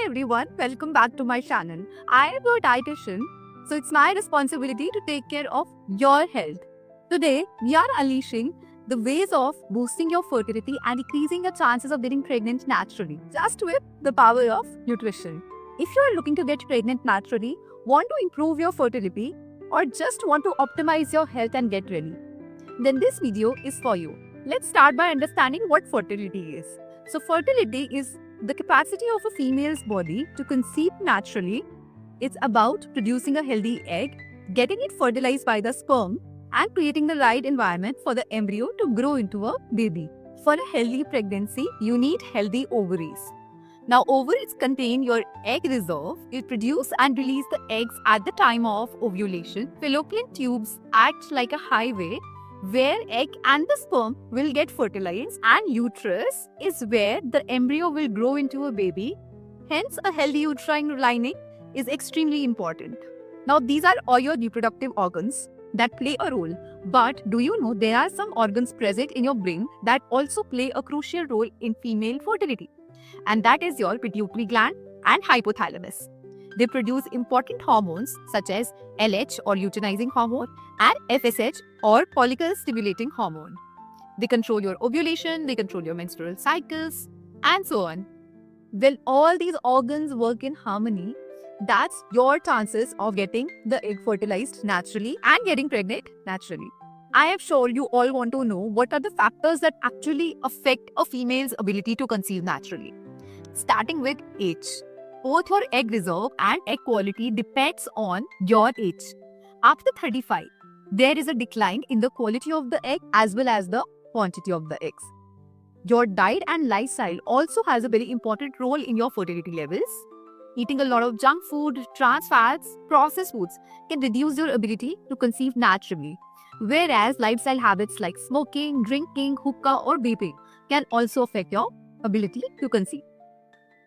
Hi everyone, welcome back to my channel. I am your dietitian, so it's my responsibility to take care of your health. Today, we are unleashing the ways of boosting your fertility and increasing your chances of getting pregnant naturally, just with the power of nutrition. If you are looking to get pregnant naturally, want to improve your fertility, or just want to optimize your health and get ready, then this video is for you. Let's start by understanding what fertility is. So, fertility is the capacity of a female's body to conceive naturally. It's about producing a healthy egg, getting it fertilized by the sperm, and creating the right environment for the embryo to grow into a baby. For a healthy pregnancy, you need healthy ovaries. Now, ovaries contain your egg reserve. It produce and release the eggs at the time of ovulation. Fallopian tubes act like a highway where egg and the sperm will get fertilized, and uterus is where the embryo will grow into a baby. Hence, a healthy uterine lining is extremely important. Now, these are all your reproductive organs that play a role. But do you know there are some organs present in your brain that also play a crucial role in female fertility? And that is your pituitary gland and hypothalamus. They produce important hormones such as LH or luteinizing hormone and FSH or follicle stimulating hormone. They control your ovulation, they control your menstrual cycles, and so on. When all these organs work in harmony, that's your chances of getting the egg fertilized naturally and getting pregnant naturally. I am sure you all want to know what are the factors that actually affect a female's ability to conceive naturally. Starting with age. Both your egg reserve and egg quality depends on your age. After 35, there is a decline in the quality of the egg as well as the quantity of the eggs. Your diet and lifestyle also has a very important role in your fertility levels. Eating a lot of junk food, trans fats, processed foods can reduce your ability to conceive naturally. Whereas lifestyle habits like smoking, drinking, hookah or vaping can also affect your ability to conceive.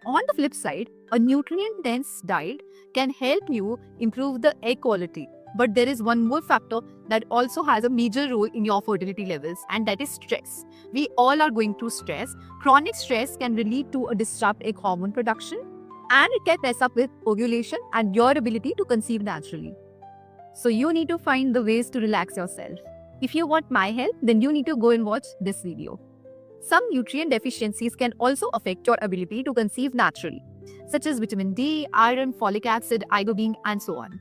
On the flip side, a nutrient-dense diet can help you improve the egg quality. But there is one more factor that also has a major role in your fertility levels, and that is stress. We all are going through stress. Chronic stress can lead to a disrupt egg hormone production, and it can mess up with ovulation and your ability to conceive naturally. So you need to find the ways to relax yourself. If you want my help, then you need to go and watch this video. Some nutrient deficiencies can also affect your ability to conceive naturally, such as vitamin D, iron, folic acid, iodine, and so on.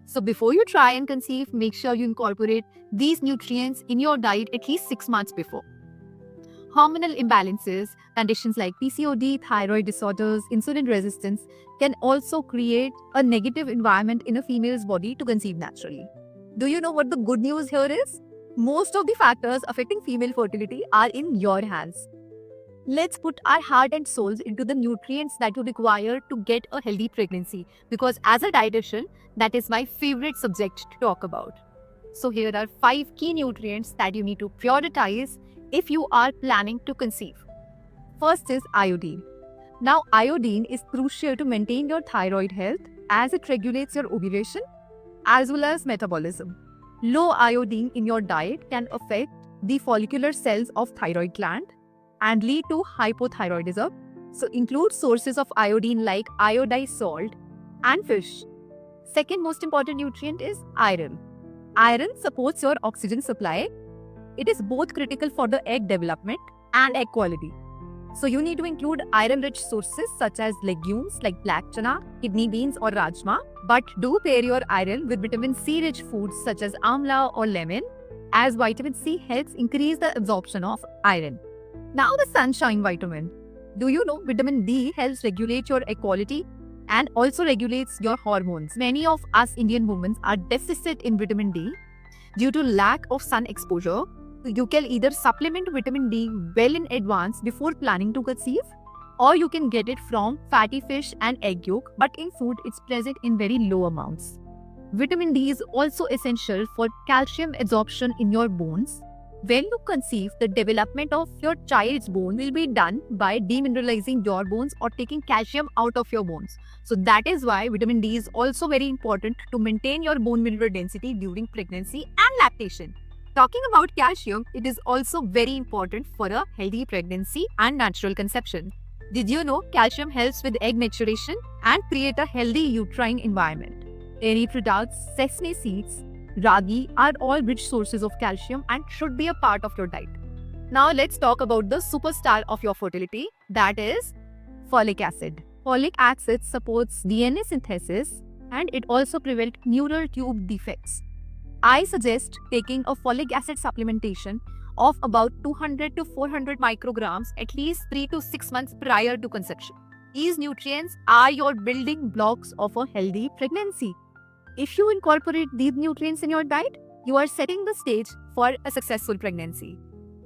So before you try and conceive, make sure you incorporate these nutrients in your diet at least 6 months before. Hormonal imbalances, conditions like PCOD, thyroid disorders, insulin resistance can also create a negative environment in a female's body to conceive naturally. Do you know what the good news here is? Most of the factors affecting female fertility are in your hands. Let's put our heart and souls into the nutrients that you require to get a healthy pregnancy, because as a dietitian, that is my favorite subject to talk about. So here are 5 key nutrients that you need to prioritize if you are planning to conceive. First is iodine. Now, iodine is crucial to maintain your thyroid health as it regulates your ovulation as well as metabolism. Low iodine in your diet can affect the follicular cells of thyroid gland and lead to hypothyroidism. So include sources of iodine like iodized salt and fish. Second most important nutrient is iron. Iron supports your oxygen supply. It is both critical for the egg development and egg quality. So you need to include iron-rich sources such as legumes like black chana, kidney beans or rajma. But do pair your iron with vitamin C-rich foods such as amla or lemon, as vitamin C helps increase the absorption of iron. Now the sunshine vitamin. Do you know vitamin D helps regulate your egg quality and also regulates your hormones? Many of us Indian women are deficit in vitamin D due to lack of sun exposure. You can either supplement vitamin D well in advance before planning to conceive, or you can get it from fatty fish and egg yolk, but in food it's present in very low amounts. Vitamin D is also essential for calcium absorption in your bones. When you conceive, the development of your child's bone will be done by demineralizing your bones or taking calcium out of your bones. So that is why vitamin D is also very important to maintain your bone mineral density during pregnancy and lactation. Talking about calcium, it is also very important for a healthy pregnancy and natural conception. Did you know calcium helps with egg maturation and create a healthy uterine environment? Dairy products, sesame seeds, ragi are all rich sources of calcium and should be a part of your diet. Now let's talk about the superstar of your fertility, that is folic acid. Folic acid supports DNA synthesis and it also prevents neural tube defects. I suggest taking a folic acid supplementation of about 200 to 400 micrograms at least 3 to 6 months prior to conception. These nutrients are your building blocks of a healthy pregnancy. If you incorporate these nutrients in your diet, you are setting the stage for a successful pregnancy.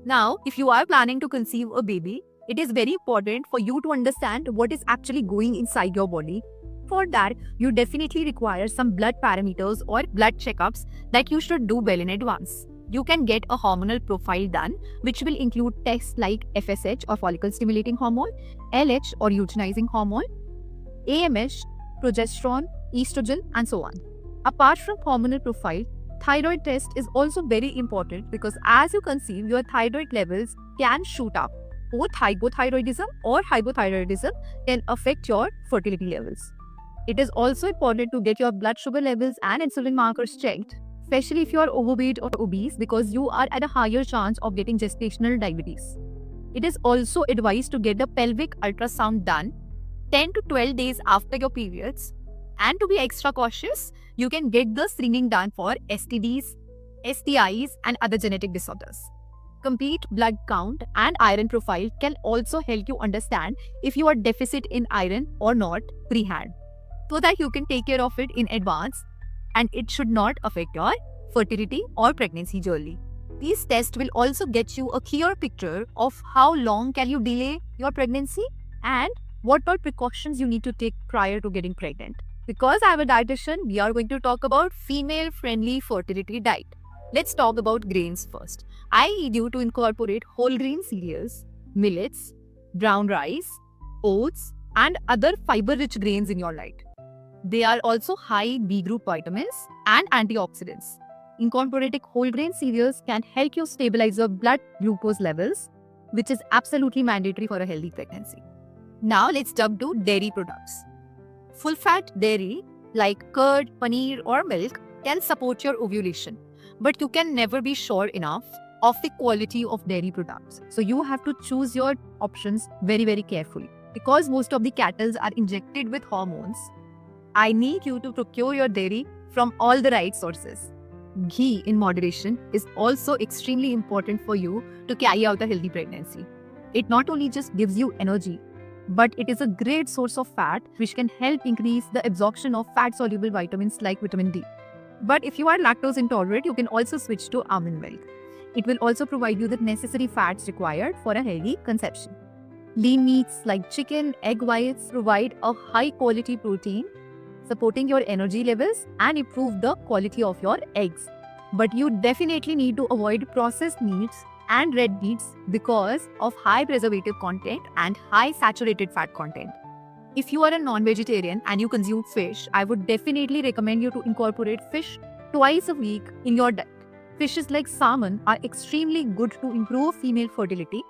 Now, if you are planning to conceive a baby, it is very important for you to understand what is actually going inside your body. For that, you definitely require some blood parameters or blood checkups that you should do well in advance. You can get a hormonal profile done, which will include tests like FSH or follicle stimulating hormone, LH or luteinizing hormone, AMH, progesterone, estrogen, and so on. Apart from hormonal profile, thyroid test is also very important because as you conceive, your thyroid levels can shoot up. Both hypothyroidism or hypothyroidism can affect your fertility levels. It is also important to get your blood sugar levels and insulin markers checked, especially if you are overweight or obese, because you are at a higher chance of getting gestational diabetes. It is also advised to get the pelvic ultrasound done 10 to 12 days after your periods. And to be extra cautious, you can get the screening done for STDs, STIs, and other genetic disorders. Complete blood count and iron profile can also help you understand if you are deficit in iron or not pre-hand, so that you can take care of it in advance and it should not affect your fertility or pregnancy journey. These tests will also get you a clear picture of how long can you delay your pregnancy and what all precautions you need to take prior to getting pregnant. Because I am a dietitian, we are going to talk about female-friendly fertility diet. Let's talk about grains first. I need you to incorporate whole grain cereals, millets, brown rice, oats, and other fiber-rich grains in your diet. They are also high B group vitamins and antioxidants. Incorporating whole grain cereals can help you stabilize your blood glucose levels, which is absolutely mandatory for a healthy pregnancy. Now let's jump to dairy products. Full-fat dairy like curd, paneer, or milk can support your ovulation, but you can never be sure enough of the quality of dairy products. So you have to choose your options very, very carefully. Because most of the cattle are injected with hormones, I need you to procure your dairy from all the right sources. Ghee in moderation is also extremely important for you to carry out a healthy pregnancy. It not only just gives you energy, but it is a great source of fat which can help increase the absorption of fat-soluble vitamins like vitamin D. But if you are lactose intolerant, you can also switch to almond milk. It will also provide you the necessary fats required for a healthy conception. Lean meats like chicken, egg whites provide a high-quality protein, supporting your energy levels and improve the quality of your eggs. But you definitely need to avoid processed meats and red meats because of high preservative content and high saturated fat content. If you are a non-vegetarian and you consume fish, I would definitely recommend you to incorporate fish twice a week in your diet. Fishes like salmon are extremely good to improve female fertility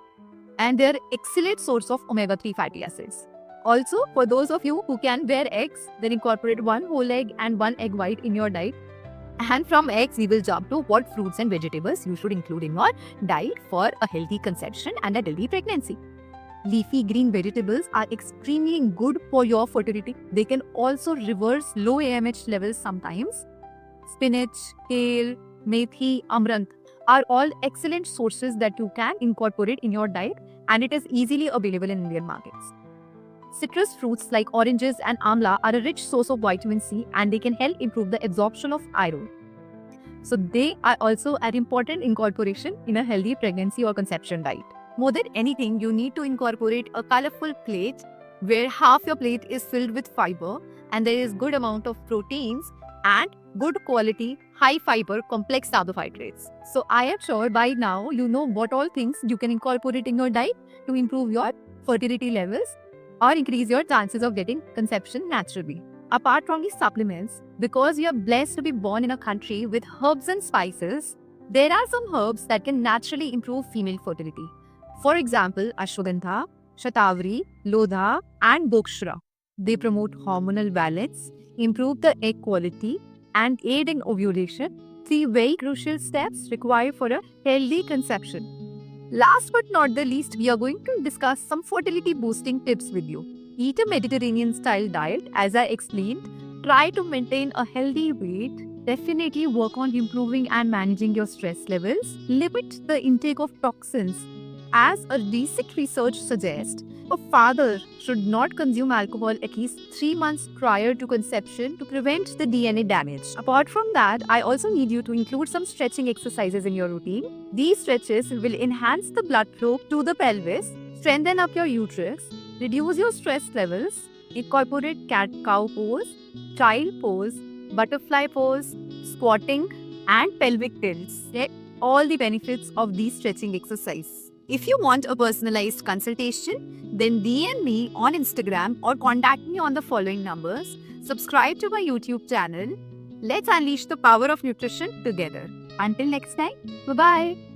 and they are excellent source of omega-3 fatty acids. Also, for those of you who can bear eggs, then incorporate one whole egg and one egg white in your diet. And from eggs, we will jump to what fruits and vegetables you should include in your diet for a healthy conception and a healthy pregnancy. Leafy green vegetables are extremely good for your fertility. They can also reverse low AMH levels sometimes. Spinach, kale, methi, amaranth are all excellent sources that you can incorporate in your diet and it is easily available in Indian markets. Citrus fruits like oranges and amla are a rich source of vitamin C and they can help improve the absorption of iron. So they are also an important incorporation in a healthy pregnancy or conception diet. More than anything, you need to incorporate a colorful plate where half your plate is filled with fiber and there is good amount of proteins and good quality, high fiber, complex carbohydrates. So I am sure by now you know what all things you can incorporate in your diet to improve your fertility levels or increase your chances of getting conception naturally. Apart from these supplements, because you are blessed to be born in a country with herbs and spices, there are some herbs that can naturally improve female fertility. For example, ashwagandha, Shatavari, Lodha, and Bokshra. They promote hormonal balance, improve the egg quality, and aid in ovulation. 3 very crucial steps required for a healthy conception. Last but not the least, we are going to discuss some fertility boosting tips with you. Eat a Mediterranean style diet, as I explained. Try to maintain a healthy weight. Definitely work on improving and managing your stress levels. Limit the intake of toxins. As a recent research suggests, a father should not consume alcohol at least 3 months prior to conception to prevent the DNA damage. Apart from that, I also need you to include some stretching exercises in your routine. These stretches will enhance the blood flow to the pelvis, strengthen up your uterus, reduce your stress levels, incorporate cat-cow pose, child pose, butterfly pose, squatting, and pelvic tilts. Get all the benefits of these stretching exercises. If you want a personalized consultation, then DM me on Instagram or contact me on the following numbers. Subscribe to my YouTube channel. Let's unleash the power of nutrition together. Until next time, bye-bye.